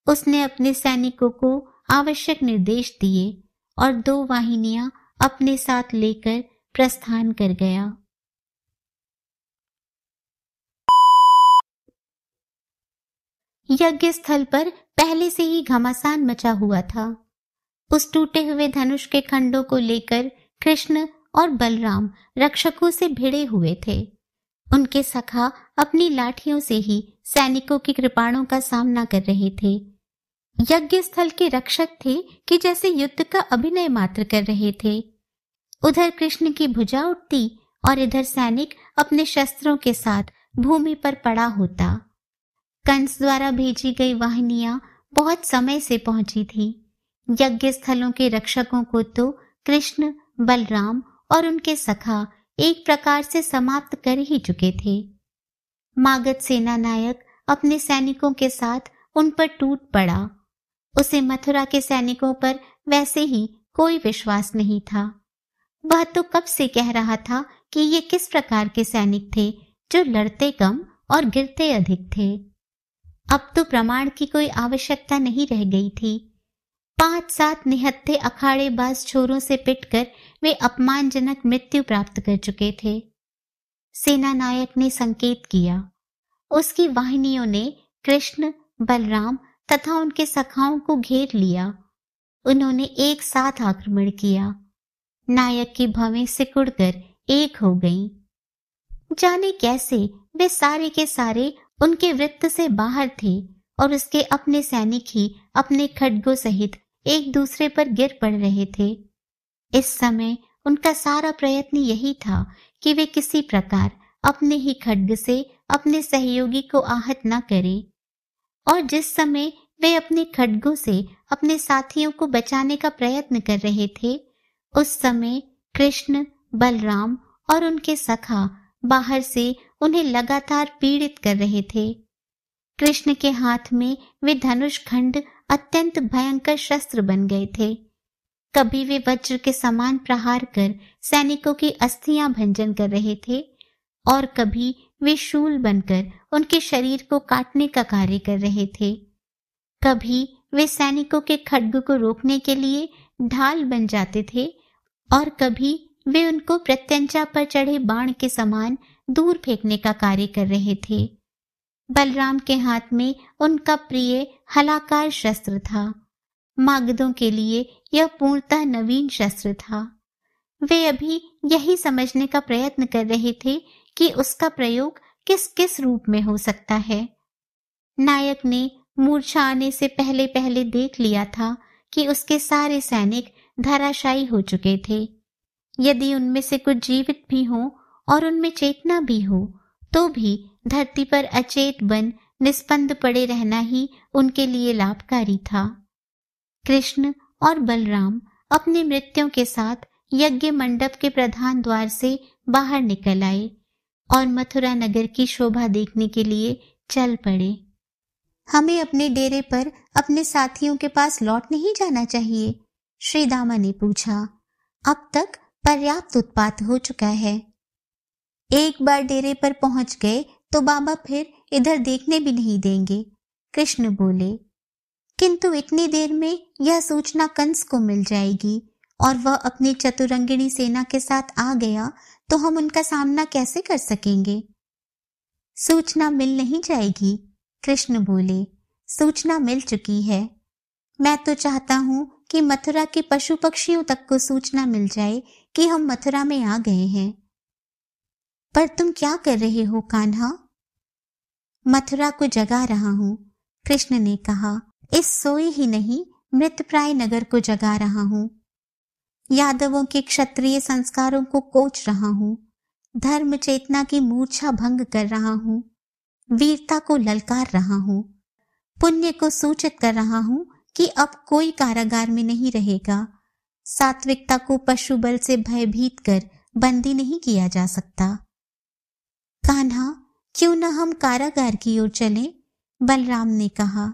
उसने अपने सैनिकों को आवश्यक निर्देश दिए और 2 वाहिनियां अपने साथ लेकर प्रस्थान कर गया। यज्ञ स्थल पर पहले से ही घमासान मचा हुआ था। उस टूटे हुए धनुष के खंडों को लेकर कृष्ण और बलराम रक्षकों से भिड़े हुए थे। उनके सखा अपनी लाठियों से ही सैनिकों की कृपाणों का सामना कर रहे थे। यज्ञ स्थल के रक्षक थे कि जैसे युद्ध का अभिनय मात्र कर रहे थे। उधर कृष्ण की भुजा उठती और इधर सैनिक अपने शस्त्रों के साथ भूमि पर पड़ा होता। कंस द्वारा भेजी गई वाहिनियां बहुत समय से पहुंची थी। यज्ञ स्थलों के रक्षकों को तो कृष्ण, बलराम और उनके सखा एक प्रकार से समाप्त कर ही चुके थे। मागध सेनानायक अपने सैनिकों के साथ उन पर टूट पड़ा। उसे मथुरा के सैनिकों पर वैसे ही कोई विश्वास नहीं था। वह तो कब से कह रहा था कि ये किस प्रकार के सैनिक थे जो लड़ते कम और गिरते अधिक थे। अब तो प्रमाण की कोई आवश्यकता नहीं रह गई थी। 5-7 निहत्थे अखाड़ेबाज छोरों से पिटकर वे अपमानजनक मृत्यु प्राप्त कर चुके थे। सेनानायक ने संकेत किया। उसकी वाहिनियों ने कृष्ण, बलराम तथा उनके सखाओं को घेर लिया। उन्होंने एक साथ आक्रमण किया। नायक की भवें सिकुड़कर एक हो गईं। जाने कैसे वे सारे के सारे उनके वृत्त से बाहर थे और उसके अपने सैनिक ही अपने खड्गों सहित एक दूसरे पर गिर पड़ रहे थे। इस समय उनका सारा प्रयत्न यही था कि वे किसी प्रकार अपने ही खड्ग से अपने सहयोगी को आहत न करें। और जिस समय वे अपने खड्गों से अपने साथियों को बचाने का प्रयत्न कर रहे थे, उस समय कृष्ण, बलराम और उनके सखा बाहर से उन्हें लगातार पीड़ित कर रहे थे। कृष्ण के हाथ में वे धनुष खंड अत्यंत भयंकर शस्त्र बन गए थे। कभी वे वज्र के समान प्रहार कर सैनिकों की अस्थियां भंजन कर रहे थे और कभी वे शूल बनकर उनके शरीर को काटने का कार्य कर रहे थे। कभी वे सैनिकों के खड्ग को रोकने के लिए ढाल बन जाते थे और कभी वे उनको प्रत्यंचा पर चढ़े बाण के समान दूर फेंकने का कार्य कर रहे थे। बलराम के हाथ में उनका प्रिय हलाकार शस्त्र था। मागधों के लिए यह पूर्णतः नवीन शस्त्र था। वे अभी यही समझने का प्रयत्न कर रहे थे कि उसका प्रयोग किस किस रूप में हो सकता है। नायक ने मूर्छा आने से पहले पहले देख लिया था कि उसके सारे सैनिक धराशायी हो चुके थे। यदि उनमें से कुछ जीवित भी हों और उनमें चेतना भी हो, तो भी धरती पर अचेत बन निस्पंद पड़े रहना ही उनके लिए लाभकारी था। कृष्ण और बलराम अपने मृत्यों के साथ यज्ञ मंडप के प्रधान द्वार से बाहर निकल आए और मथुरा नगर की शोभा देखने के लिए चल पड़े। हमें अपने डेरे पर अपने साथियों के पास लौट नहीं जाना चाहिए? श्री दामा ने पूछा। अब तक पर्याप्त उत्पात हो चुका है। एक बार डेरे पर पहुंच गए तो बाबा फिर इधर देखने भी नहीं देंगे, कृष्ण बोले। किंतु इतनी देर में यह सूचना कंस को मिल जाएगी और वह अपनी चतुरंगिणी सेना के साथ आ गया तो हम उनका सामना कैसे कर सकेंगे? सूचना मिल नहीं जाएगी, कृष्ण बोले। सूचना मिल चुकी है। मैं तो चाहता हूं कि मथुरा के पशु पक्षियों तक को सूचना मिल जाए कि हम मथुरा में आ गए हैं। पर तुम क्या कर रहे हो कान्हा? मथुरा को जगा रहा हूं, कृष्ण ने कहा। इस सोए ही नहीं, मृतप्राय नगर को जगा रहा हूं। यादवों के क्षत्रिय संस्कारों को कोच रहा हूं। धर्म चेतना की मूर्छा भंग कर रहा हूं। वीरता को ललकार रहा हूं। पुण्य को सूचित कर रहा हूं कि अब कोई कारागार में नहीं रहेगा। सात्विकता को पशु बल से भयभीत कर बंदी नहीं किया जा सकता। कान्हा, क्यों न हम कारागार की ओर चलें? बलराम ने कहा।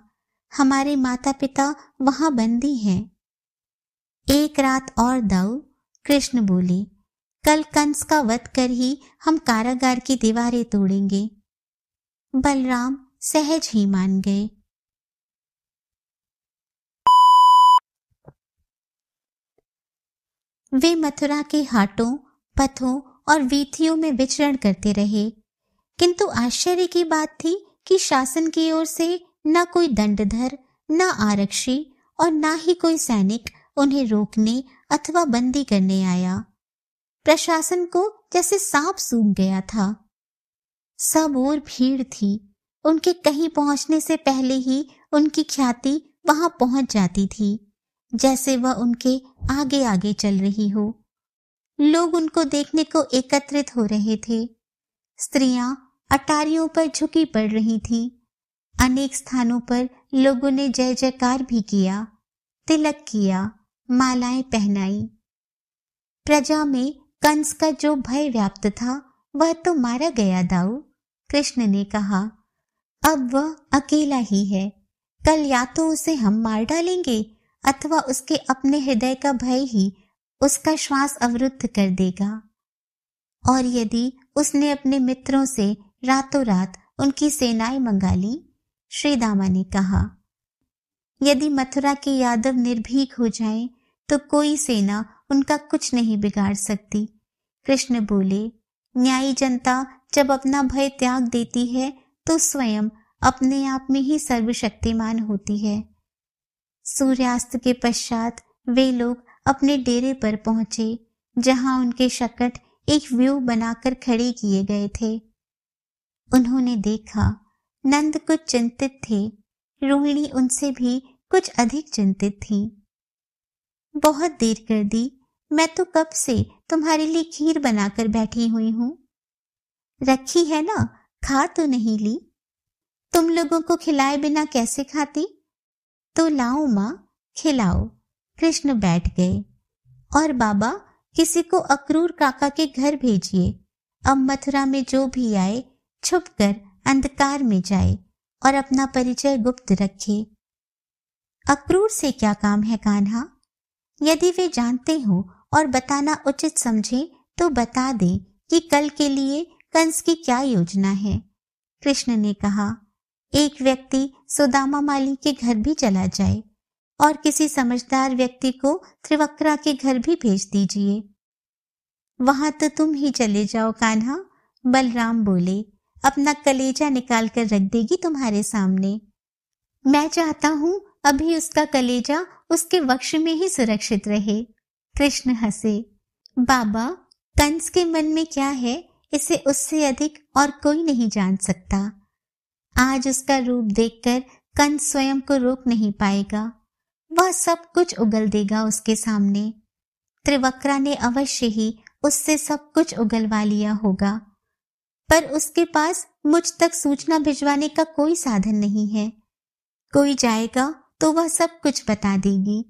हमारे माता पिता वहां बंदी हैं। एक रात और दाऊ, कृष्ण बोले। कल कंस का वध कर ही हम कारागार की दीवारें तोड़ेंगे। बलराम सहज ही मान गए। वे मथुरा के हाटों, पथों और वीथियों में विचरण करते रहे, किंतु आश्चर्य की बात थी कि शासन की ओर से न कोई दंडधर, न आरक्षी और न ही कोई सैनिक उन्हें रोकने अथवा बंदी करने आया। प्रशासन को जैसे सांप सूंघ गया था। सब ओर भीड़ थी। उनके कहीं पहुंचने से पहले ही उनकी ख्याति वहां पहुंच जाती थी, जैसे वह उनके आगे आगे चल रही हो। लोग उनको देखने को एकत्रित हो रहे थे। स्त्रियां अटारियों पर झुकी पड़ रही थीं। अनेक स्थानों पर लोगों ने जय जयकार भी किया, तिलक किया, मालाएं पहनाई। प्रजा में कंस का जो भय व्याप्त था वह तो मारा गया दाऊ, कृष्ण ने कहा। अब वह अकेला ही है। कल या तो उसे हम मार डालेंगे अथवा उसके अपने हृदय का भय ही उसका श्वास अवरुद्ध कर देगा। और यदि उसने अपने मित्रों से रातों रात उनकी सेनाएं मंगा ली, श्री दामा ने कहा। यदि मथुरा के यादव निर्भीक हो जाएं, तो कोई सेना उनका कुछ नहीं बिगाड़ सकती, कृष्ण बोले। न्यायी जनता जब अपना भय त्याग देती है तो स्वयं अपने आप में ही सर्वशक्तिमान होती है। सूर्यास्त के पश्चात वे लोग अपने डेरे पर पहुंचे, जहां उनके शकट एक व्यूह बनाकर खड़े किए गए थे। उन्होंने देखा नंद कुछ चिंतित थे। रोहिणी उनसे भी कुछ अधिक चिंतित थी। बहुत देर कर दी। मैं तो कब से तुम्हारे लिए खीर बनाकर बैठी हुई हूं। रखी है ना, खा तो नहीं ली? तुम लोगों को खिलाए बिना कैसे खाती? तो लाओ माँ, खिलाओ। कृष्ण बैठ गए। और बाबा, किसी को अक्रूर काका के घर भेजिए। अब मथुरा में जो भी आए छुपकर अंधकार में जाए और अपना परिचय गुप्त रखे। अक्रूर से क्या काम है कान्हा? यदि वे जानते हो और बताना उचित समझे तो बता दे कि कल के लिए कंस की क्या योजना है। कृष्ण ने कहा, एक व्यक्ति सुदामा माली के घर भी चला जाए और किसी समझदार व्यक्ति को त्रिवक्रा के घर भी भेज दीजिए। वहां तो तुम ही चले जाओ कान्हा, बलराम बोले, अपना कलेजा निकाल कर रख देगी तुम्हारे सामने। मैं चाहता हूं अभी उसका कलेजा उसके वक्ष में ही सुरक्षित रहे। कृष्ण हंसे, बाबा, कंस के मन में क्या है इसे उससे अधिक और कोई नहीं जान सकता। आज उसका रूप देखकर कंस स्वयं को रोक नहीं पाएगा, वह सब कुछ उगल देगा उसके सामने। त्रिवक्रा ने अवश्य ही उससे सब कुछ उगलवा लिया होगा, पर उसके पास मुझ तक सूचना भिजवाने का कोई साधन नहीं है। कोई जाएगा तो वह सब कुछ बता देगी,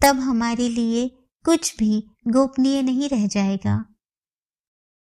तब हमारे लिए कुछ भी गोपनीय नहीं रह जाएगा।